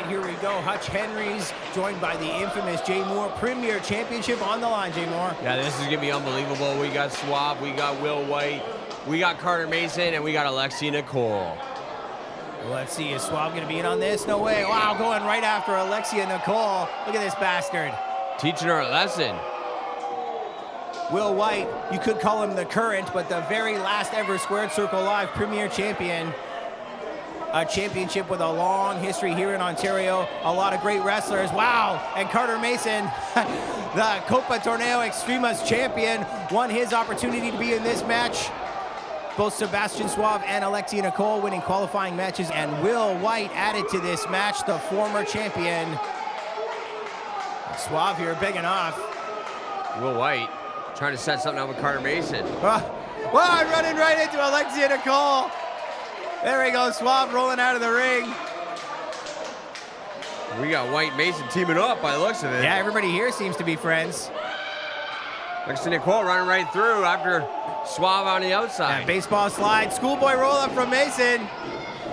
right, here we go. Hutch Henry's joined by the infamous Jay Moore. Premier Championship on the line, Jay Moore. Yeah, this is going to be unbelievable. We got Suave, we got Will White, we got Carter Mason, and we got Alexia Nicole. Well, let's see, is Suave going to be in on this? No way. Wow, going right after Alexia Nicole. Look at this bastard. Teaching her a lesson. Will White, you could call him the current, but the very last ever Squared Circle Live Premier Champion. A championship with a long history here in Ontario. A lot of great wrestlers. Wow, and Carter Mason, the Copa Torneo Extremas champion, won his opportunity to be in this match. Both Sebastian Suave and Alexia Nicole winning qualifying matches, and Will White added to this match, the former champion. Suave here begging off. Will White trying to set something up with Carter Mason. Wow, running right into Alexia Nicole. There we go, Suave rolling out of the ring. We got White Mason teaming up by the looks of it. Yeah, everybody here seems to be friends. Alexia Nicole running right through after Suave on the outside. Yeah, baseball slide, schoolboy roll up from Mason.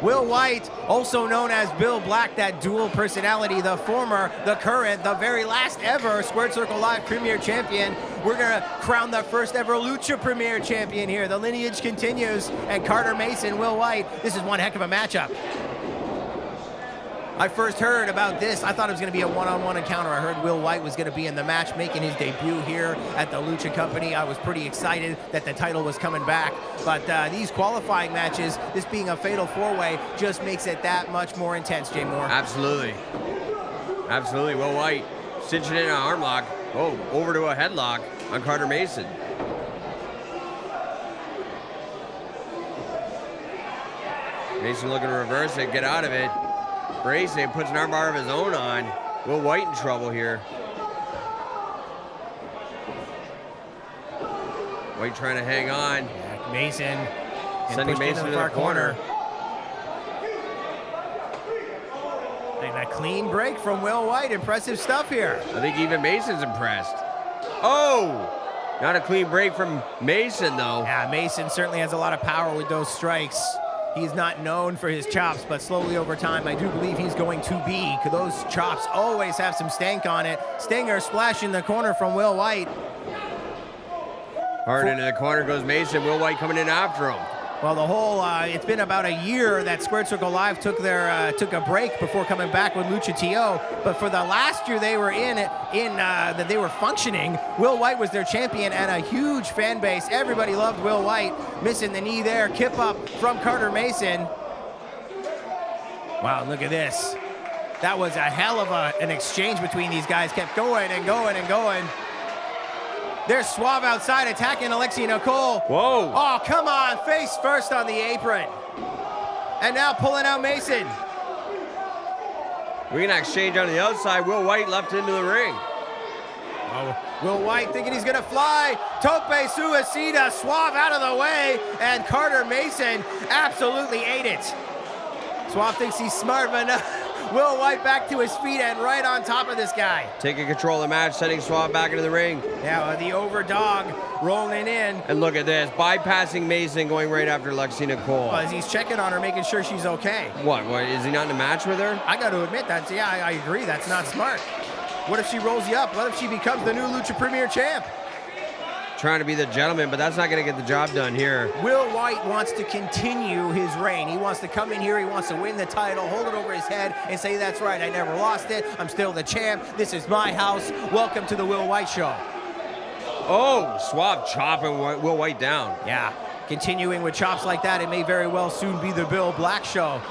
Will White, also known as Bill Black, that dual personality, the former, the current, the very last ever Squared Circle Live Premier Champion. We're going to crown the first ever Lucha Premier Champion here. The lineage continues, and Carter Mason, Will White, this is one heck of a matchup. I first heard about this, I thought it was going to be a one-on-one encounter. I heard Will White was going to be in the match, making his debut here at the Lucha Company. I was pretty excited that the title was coming back. But these qualifying matches, this being a fatal four-way, just makes it that much more intense, Jay Moore. Absolutely. Absolutely. Will White cinching in an arm lock. Oh, over to a headlock on Carter Mason. Mason looking to reverse it, get out of it. Bracing, puts an armbar of his own on. Will White in trouble here. White trying to hang on. Yeah, Mason sending Mason to the far corner. And a clean break from Will White. Impressive stuff here. I think even Mason's impressed. Oh! Not a clean break from Mason, though. Yeah, Mason certainly has a lot of power with those strikes. He's not known for his chops, but slowly over time, I do believe he's going to be. Those chops always have some stank on it. Stinger splash in the corner from Will White. Hard into the corner goes Mason. Will White coming in after him. Well, the whole, it's been about a year that Squared Circle Live took a break before coming back with LuchaTO. But for the last year they were that they were functioning, Will White was their champion and a huge fan base. Everybody loved Will White. Missing the knee there, kip up from Carter Mason. Wow, look at this. That was a hell of an exchange between these guys. Kept going and going and going. There's Suave outside attacking Alexia Nicole. Whoa. Oh, come on. Face first on the apron. And now pulling out Mason. We're going to exchange on the outside. Will White left into the ring. Oh, Will White thinking he's going to fly. Tope Suicida. Suave out of the way. And Carter Mason absolutely ate it. Suave thinks he's smart, but no. Will White back to his feet and right on top of this guy. Taking control of the match, sending Suave back into the ring. Yeah, the overdog rolling in. And look at this, bypassing Mason, going right after Alexia Nicole. Well, as he's checking on her, making sure she's okay. What, is he not in a match with her? I got to admit, I agree, that's not smart. What if she rolls you up? What if she becomes the new Lucha Premier Champ? Trying to be the gentleman, but that's not going to get the job done here. Will White wants to continue his reign. He wants to come in here, he wants to win the title, hold it over his head, and say, that's right, I never lost it, I'm still the champ, this is my house, welcome to the Will White Show. Oh, Suave chopping Will White down. Yeah, continuing with chops like that, it may very well soon be the Bill Black Show.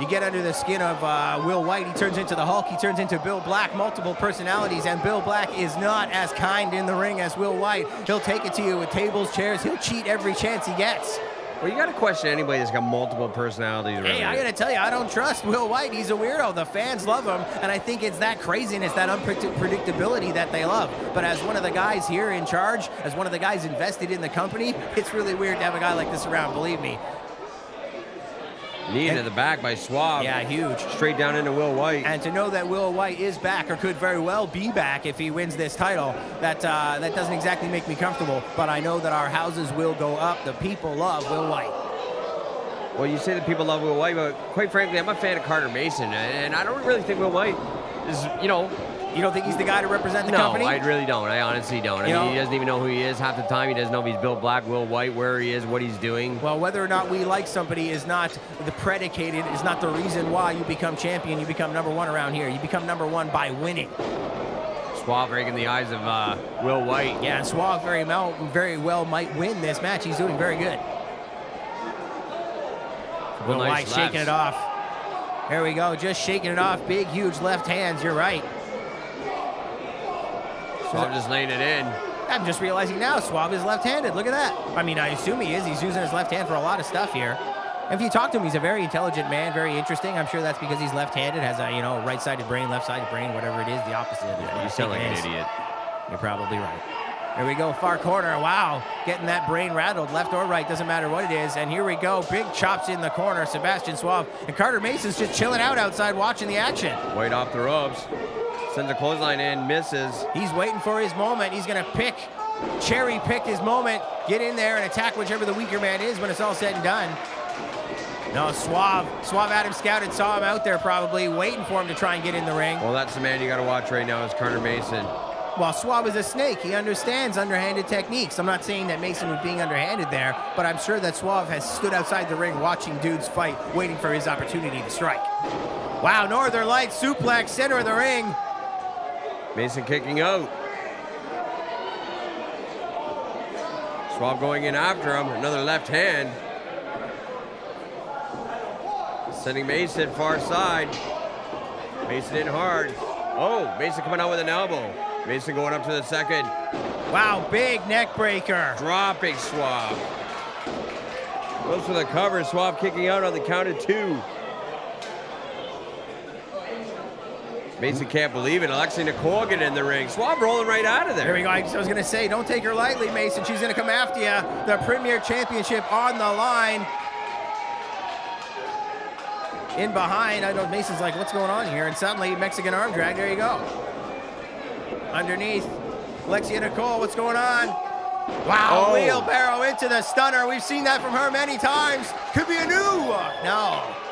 You get under the skin of Will White, he turns into the Hulk, he turns into Bill Black, multiple personalities, and Bill Black is not as kind in the ring as Will White. He'll take it to you with tables, chairs, he'll cheat every chance he gets. Well, you got to question anybody that's got multiple personalities. Hey, I got to tell you, I don't trust Will White. He's a weirdo. The fans love him, and I think it's that craziness, that unpredictability that they love. But as one of the guys here in charge, as one of the guys invested in the company, it's really weird to have a guy like this around, believe me. Knee to the back by Suave. Yeah, huge. Straight down into Will White. And to know that Will White is back, or could very well be back if he wins this title, that doesn't exactly make me comfortable. But I know that our houses will go up. The people love Will White. Well, you say that people love Will White, but quite frankly, I'm a fan of Carter Mason, and I don't really think Will White is, You don't think he's the guy to represent the company? No, I really don't. I honestly don't. I mean, he doesn't even know who he is half the time. He doesn't know if he's Bill Black, Will White, where he is, what he's doing. Well, whether or not we like somebody is not the predicated, is not the reason why you become champion. You become #1 around here. You become #1 by winning. Suave breaking the eyes of Will White. Yeah, and Suave very well might win this match. He's doing very good. Will White shaking it off. Here we go, just shaking it off. Big, huge left hands, you're right. Suave just laying it in. I'm just realizing now, Suave is left-handed. Look at that. I mean, I assume he is. He's using his left hand for a lot of stuff here. If you talk to him, he's a very intelligent man, very interesting. I'm sure that's because he's left-handed, has a, right-sided brain, left-sided brain, whatever it is, the opposite of it. You sound like an idiot. You're probably right. Here we go, far corner. Wow, getting that brain rattled, left or right, doesn't matter what it is. And here we go, big chops in the corner, Sebastian Suave. And Carter Mason's just chilling out outside watching the action. White off the ropes. Sends a clothesline in, misses. He's waiting for his moment. He's going to cherry pick his moment, get in there and attack whichever the weaker man is when it's all said and done. No, Suave had him scouted, saw him out there probably, waiting for him to try and get in the ring. Well, that's the man you got to watch right now is Carter Mason. Well, Suave is a snake. He understands underhanded techniques. I'm not saying that Mason was being underhanded there, but I'm sure that Suave has stood outside the ring watching dudes fight, waiting for his opportunity to strike. Wow, Northern Lights suplex, center of the ring. Mason kicking out. Suave going in after him. Another left hand. Sending Mason far side. Mason in hard. Oh, Mason coming out with an elbow. Mason going up to the second. Wow, big neck breaker. Dropping Suave. Goes for the cover. Suave kicking out on the count of 2. Mason can't believe it. Alexia Nicole getting in the ring. Suave rolling right out of there. Here we go. I was going to say, don't take her lightly, Mason. She's going to come after you. The Premier Championship on the line. In behind, I know Mason's like, what's going on here? And suddenly, Mexican arm drag. There you go. Underneath, Alexia Nicole, what's going on? Wow, wheelbarrow into the stunner. We've seen that from her many times. Could be a new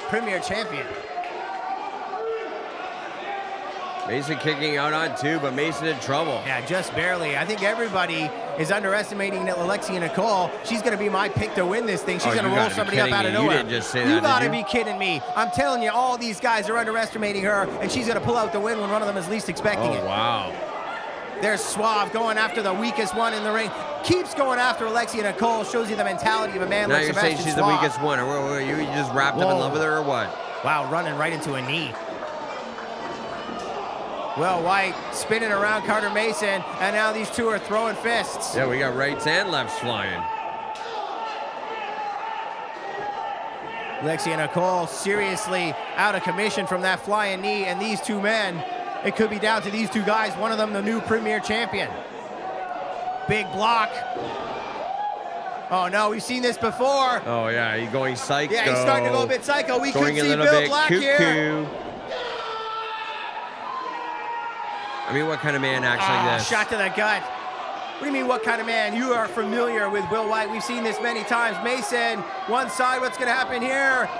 Premier Champion. Mason kicking out on 2, but Mason in trouble. Yeah, just barely. I think everybody is underestimating Alexia Nicole. She's going to be my pick to win this thing. She's going to roll somebody up out of nowhere. You didn't just say that, You got to be kidding me. I'm telling you, all these guys are underestimating her, and she's going to pull out the win when one of them is least expecting it. Oh, wow. There's Suave going after the weakest one in the ring. Keeps going after Alexia Nicole. Shows you the mentality of a man like Sebastian Suave. Now you're saying she's the weakest one. Or you just wrapped up in love with her or what? Wow, running right into a knee. Will White spinning around Carter Mason, and now these two are throwing fists. Yeah, we got rights and lefts flying. Alexia Nicole seriously out of commission from that flying knee, and these two men, it could be down to these two guys. One of them, the new Premier Champion. Big block. Oh no, we've seen this before. Oh yeah, he's going psycho. Yeah, he's starting to go a bit psycho. We could see Bill Black here. I mean, what kind of man acts like this? Shot to the gut. What do you mean, what kind of man? You are familiar with Will White. We've seen this many times. Mason, one side, what's going to happen here?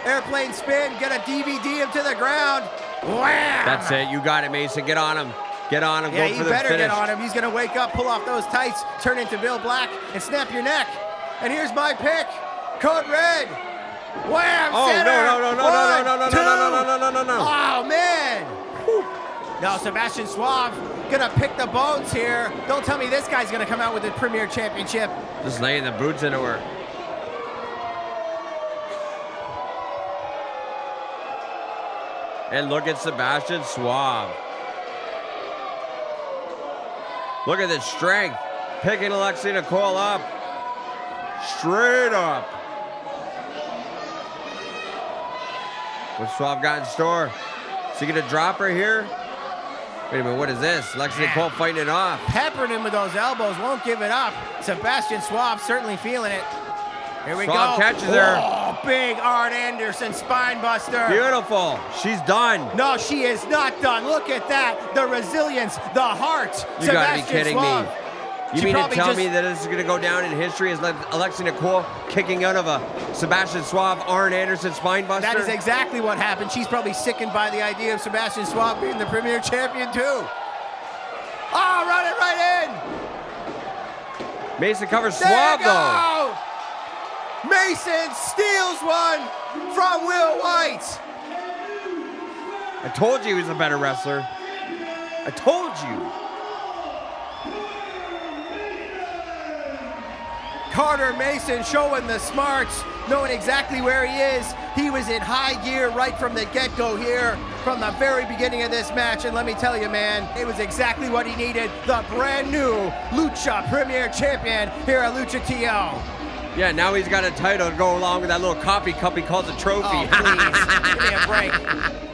Airplane spin, get a DVD him to the ground. Wham! That's it. You got it, Mason. Get on him. Get on him. Yeah, Go for you the better finish. get on him. He's going to wake up, pull off those tights, turn into Bill Black, and snap your neck. And here's my pick. Code Red. Wham! Oh, center. No. Oh, man. Whew. No, Sebastian Suave gonna pick the bones here. Don't tell me this guy's gonna come out with the Premier Championship. Just laying the boots into her. And look at Sebastian Suave. Look at this strength. Picking Alexia Nicole up. Straight up. What's Suave got in store? Is he gonna drop her here? Wait a minute, what is this? Alexia Nicole fighting it off. Peppering him with those elbows, won't give it up. Sebastian Suave certainly feeling it. Here we Suave go. catches her. Oh, big Arn Anderson spine buster. Beautiful. She's done. No, she is not done. Look at that. The resilience, the heart. You gotta be kidding me. You She mean to probably tell just- me that this is going to go down in history as Alexia Nicole kicking out of a Sebastian Suave, Arn Anderson spine buster? That is exactly what happened. She's probably sickened by the idea of Sebastian Suave being the premier champion too. Oh, run it right in. Mason covers There Suave you though. go. Mason steals one from Will White. I told you he was a better wrestler. I told you. Carter Mason showing the smarts, knowing exactly where he is. He was in high gear right from the get-go here, from the very beginning of this match. And let me tell you, man, it was exactly what he needed. The brand new Lucha Premier Champion here at LuchaTO. Yeah, now he's got a title to go along with that little coffee cup he calls a trophy. Oh, please. Give me a break.